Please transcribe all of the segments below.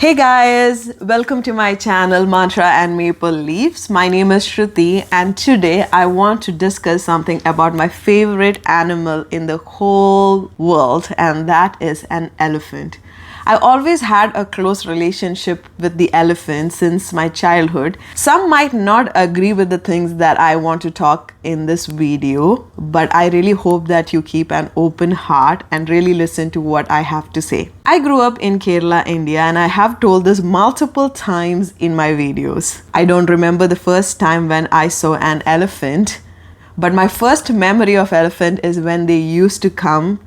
Hey guys, welcome to my channel Mantra and Maple Leaves. My name is Shruti and today I want to discuss something about my favorite animal in the whole world, and that is an elephant. I always had a close relationship with the elephant since my childhood. Some might not agree with the things that I want to talk in this video, but I really hope that you keep an open heart and really listen to what I have to say. I grew up in Kerala, India, and I have told this multiple times in my videos. I don't remember the first time when I saw an elephant, but my first memory of elephant is when they used to come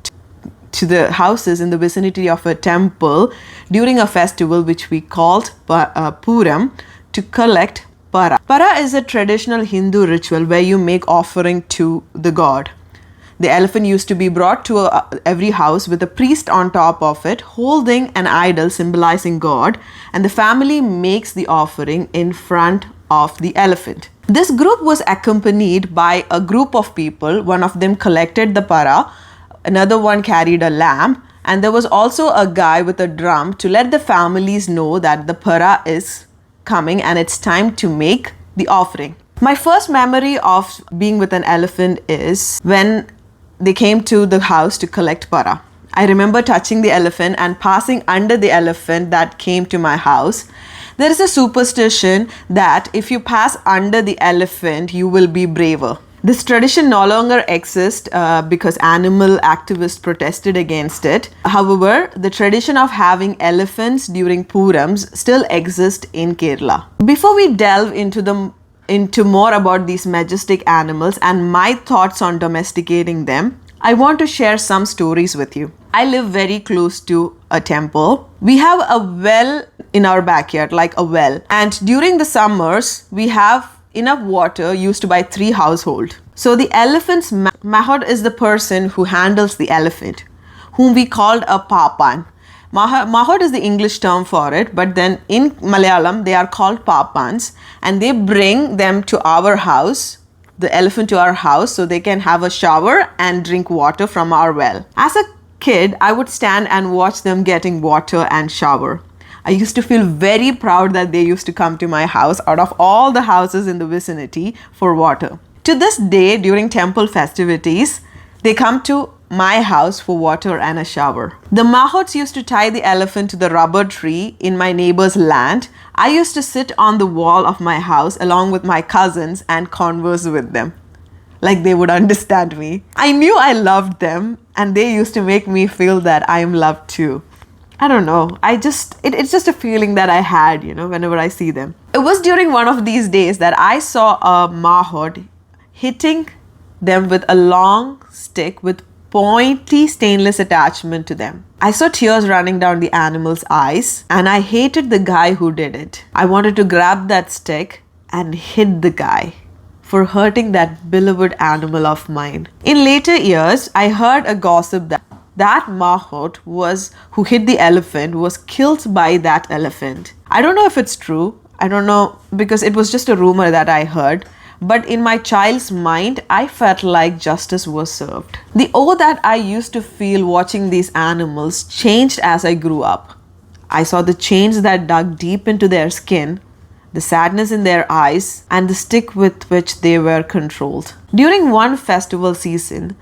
to the houses in the vicinity of a temple during a festival which we called Puram to collect para. Para is a traditional Hindu ritual where you make offering to the god. The elephant used to be brought to every house with a priest on top of it holding an idol symbolizing God, and the family makes the offering in front of the elephant. This group was accompanied by a group of people. One of them collected the para, another one carried a lamb, and there was also a guy with a drum to let the families know that the para is coming and it's time to make the offering. My first memory of being with an elephant is when they came to the house to collect para. I remember touching the elephant and passing under the elephant that came to my house. There is a superstition that if you pass under the elephant, you will be braver. This tradition no longer exists because animal activists protested against it. However, the tradition of having elephants during Purams still exists in Kerala. Before we delve into more about these majestic animals and my thoughts on domesticating them, I want to share some stories with you. I live very close to a temple. We have a well in our backyard, like a well. And during the summers, we have enough water used by 3 households. So the elephant's mahot is the person who handles the elephant, whom we called a papan. Mahot is the English term for it, but then in Malayalam they are called papans, and they bring them to our house, the elephant to our house, so they can have a shower and drink water from our well. As a kid, I would stand and watch them getting water and shower. I used to feel very proud that they used to come to my house out of all the houses in the vicinity for water. To this day, during temple festivities, they come to my house for water and a shower. The mahots used to tie the elephant to the rubber tree in my neighbor's land. I used to sit on the wall of my house along with my cousins and converse with them, like they would understand me. I knew I loved them, and they used to make me feel that I am loved too. I don't know. It's just a feeling that I had, whenever I see them. It was during one of these days that I saw a mahot hitting them with a long stick with pointy stainless attachment to them. I saw tears running down the animal's eyes, and I hated the guy who did it. I wanted to grab that stick and hit the guy for hurting that beloved animal of mine. In later years, I heard a gossip that mahot who hit the elephant was killed by that elephant. I don't know if it's true. I don't know, because it was just a rumor that I heard. But in my child's mind, I felt like justice was served. The awe that I used to feel watching these animals changed as I grew up. I saw the chains that dug deep into their skin, the sadness in their eyes, and the stick with which they were controlled. During one festival season,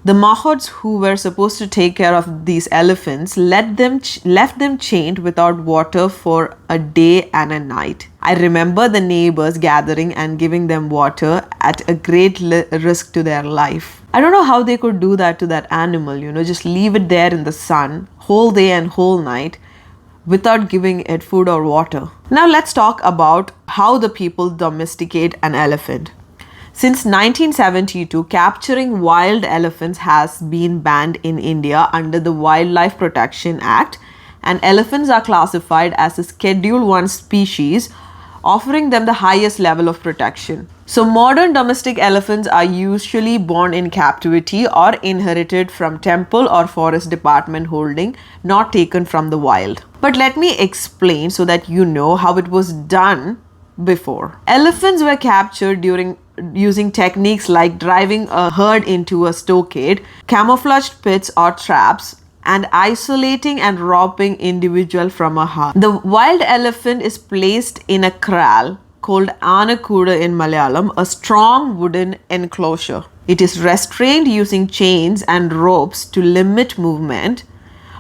the mahots who were supposed to take care of these elephants left them chained without water for a day and a night. I remember the neighbors gathering and giving them water at a great risk to their life. I don't know how they could do that to that animal, just leave it there in the sun whole day and whole night without giving it food or water. Now let's talk about how the people domesticate an elephant. Since 1972, capturing wild elephants has been banned in India under the Wildlife Protection Act, and elephants are classified as a Schedule 1 species, offering them the highest level of protection. So modern domestic elephants are usually born in captivity or inherited from temple or forest department holding, not taken from the wild. But let me explain so that you know how it was done before. Elephants were captured using techniques like driving a herd into a stockade, camouflaged pits or traps, and isolating and robbing individual from a herd. The wild elephant is placed in a kraal called Anakuda in Malayalam, a strong wooden enclosure. It is restrained using chains and ropes to limit movement.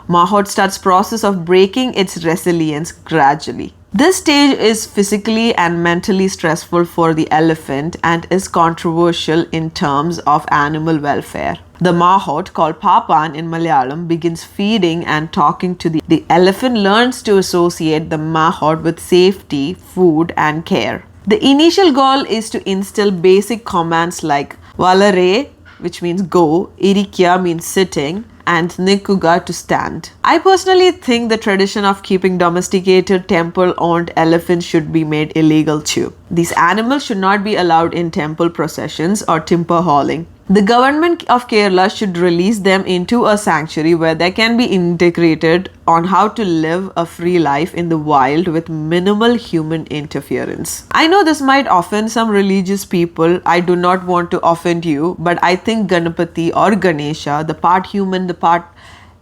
Mahout starts process of breaking its resilience gradually. This stage is physically and mentally stressful for the elephant and is controversial in terms of animal welfare. The mahout, called Papan in Malayalam, begins feeding and talking to the elephant learns to associate the mahout with safety, food, and care. The initial goal is to instill basic commands like Valare, which means go, Irikya means sitting, and Nikuga to stand. I personally think the tradition of keeping domesticated temple-owned elephants should be made illegal too. These animals should not be allowed in temple processions or timber hauling. The government of Kerala should release them into a sanctuary where they can be integrated on how to live a free life in the wild with minimal human interference. I know this might offend some religious people. I do not want to offend you, but I think Ganapati or Ganesha, the part human, the part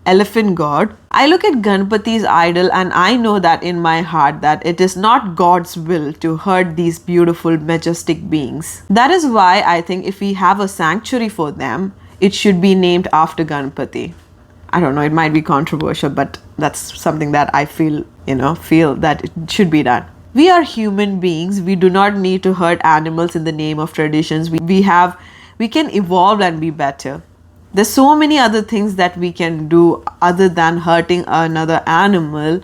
elephant god, I look at Ganapati's idol and I know that in my heart that it is not God's will to hurt these beautiful, majestic beings. That is why I think if we have a sanctuary for them, it should be named after Ganapati. I don't know, it might be controversial, but that's something that I feel that it should be done. We are human beings. We do not need to hurt animals in the name of traditions. We can evolve and be better. There's so many other things that we can do other than hurting another animal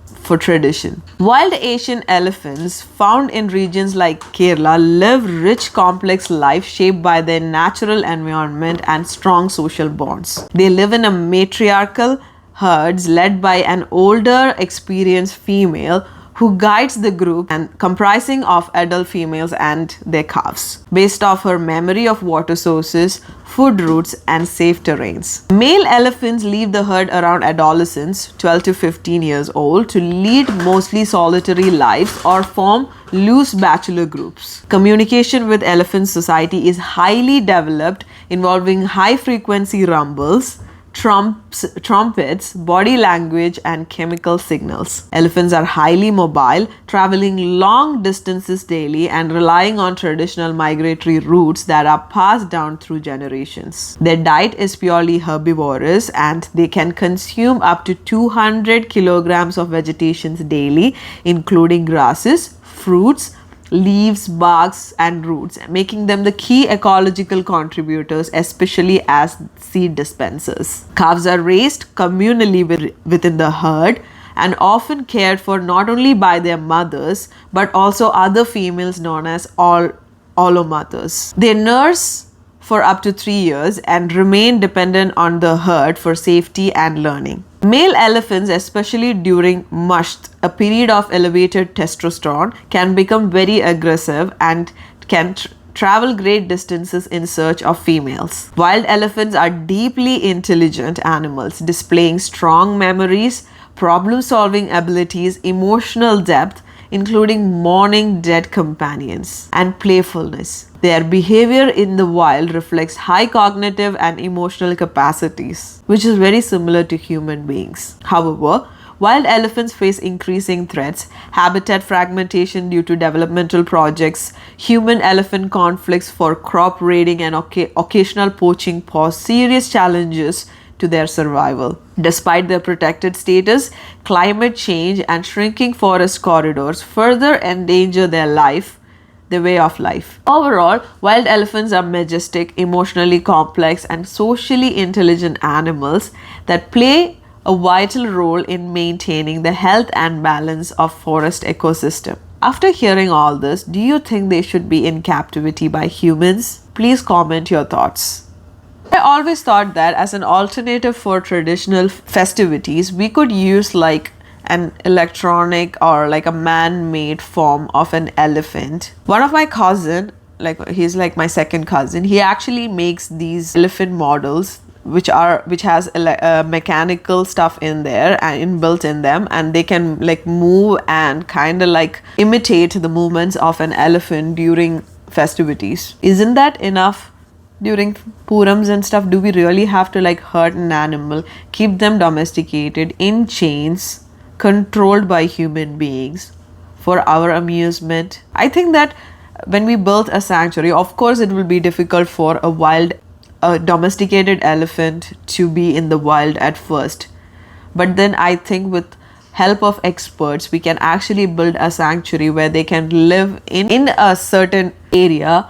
for tradition. Wild Asian elephants found in regions like Kerala live rich, complex life shaped by their natural environment and strong social bonds. They live in a matriarchal herds led by an older, experienced female who guides the group and comprising of adult females and their calves based off her memory of water sources, food routes, and safe terrains. Male elephants leave the herd around adolescence, 12 to 15 years old, to lead mostly solitary lives or form loose bachelor groups. Communication with elephant society is highly developed, involving high frequency rumbles, trumpets, body language, and chemical signals. Elephants are highly mobile, traveling long distances daily and relying on traditional migratory routes that are passed down through generations. Their diet is purely herbivorous and they can consume up to 200 kilograms of vegetation daily, including grasses, fruits, leaves, barks, and roots, making them the key ecological contributors, especially as seed dispensers. Calves are raised communally within the herd and often cared for not only by their mothers but also other females known as allomothers. They nurse for up to 3 years and remain dependent on the herd for safety and learning. Male elephants, especially during musht, a period of elevated testosterone, can become very aggressive and can travel great distances in search of females. Wild elephants are deeply intelligent animals, displaying strong memories, problem-solving abilities, emotional depth, including mourning dead companions, and playfulness. Their behavior in the wild reflects high cognitive and emotional capacities, which is very similar to human beings. However, wild elephants face increasing threats, habitat fragmentation due to developmental projects, human-elephant conflicts for crop raiding, and occasional poaching pose serious challenges to their survival. Despite their protected status, climate change and shrinking forest corridors further endanger their way of life. Overall, wild elephants are majestic, emotionally complex, and socially intelligent animals that play a vital role in maintaining the health and balance of forest ecosystem. After hearing all this, do you think they should be in captivity by humans? Please comment your thoughts. I always thought that as an alternative for traditional festivities, we could use like an electronic or like a man-made form of an elephant. One of my cousin, he's like my second cousin, he actually makes these elephant models which has mechanical stuff in there and inbuilt in them, and they can like move and kind of like imitate the movements of an elephant during festivities. Isn't that enough during Purams and stuff, do we really have to like hurt an animal, keep them domesticated in chains, controlled by human beings for our amusement? I think that when we built a sanctuary, of course, it will be difficult for a domesticated elephant to be in the wild at first. But then I think with help of experts, we can actually build a sanctuary where they can live in a certain area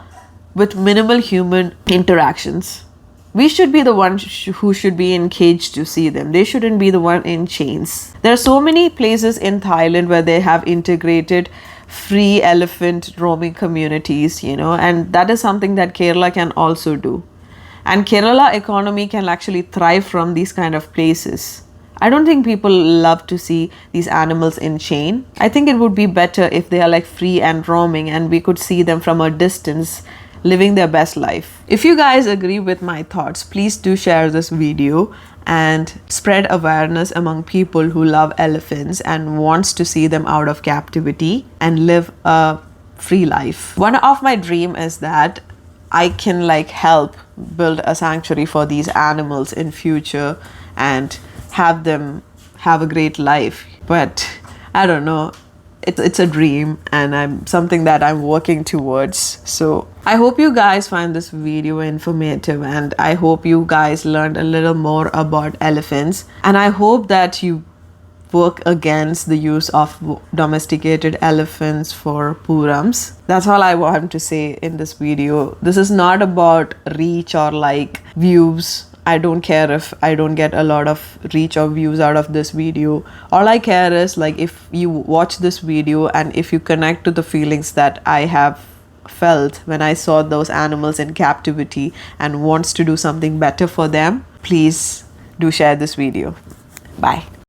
with minimal human interactions. We should be the one who should be in cage to see them. They shouldn't be the one in chains. There are so many places in Thailand where they have integrated free elephant roaming communities, and that is something that Kerala can also do. And Kerala economy can actually thrive from these kind of places. I don't think people love to see these animals in chain. I think it would be better if they are like free and roaming and we could see them from a distance living their best life. If you guys agree with my thoughts, please do share this video and spread awareness among people who love elephants and wants to see them out of captivity and live a free life. One of my dream is that I can like help build a sanctuary for these animals in future and have them have a great life. But I don't know, it's a dream and something that I'm working towards. So I hope you guys find this video informative, and I hope you guys learned a little more about elephants, and I hope that you work against the use of domesticated elephants for Purams. That's all I want to say in this video. This is not about reach or like views. I don't care if I don't get a lot of reach or views out of this video. All I care is like if you watch this video and if you connect to the feelings that I have felt when I saw those animals in captivity and wants to do something better for them, please do share this video. Bye.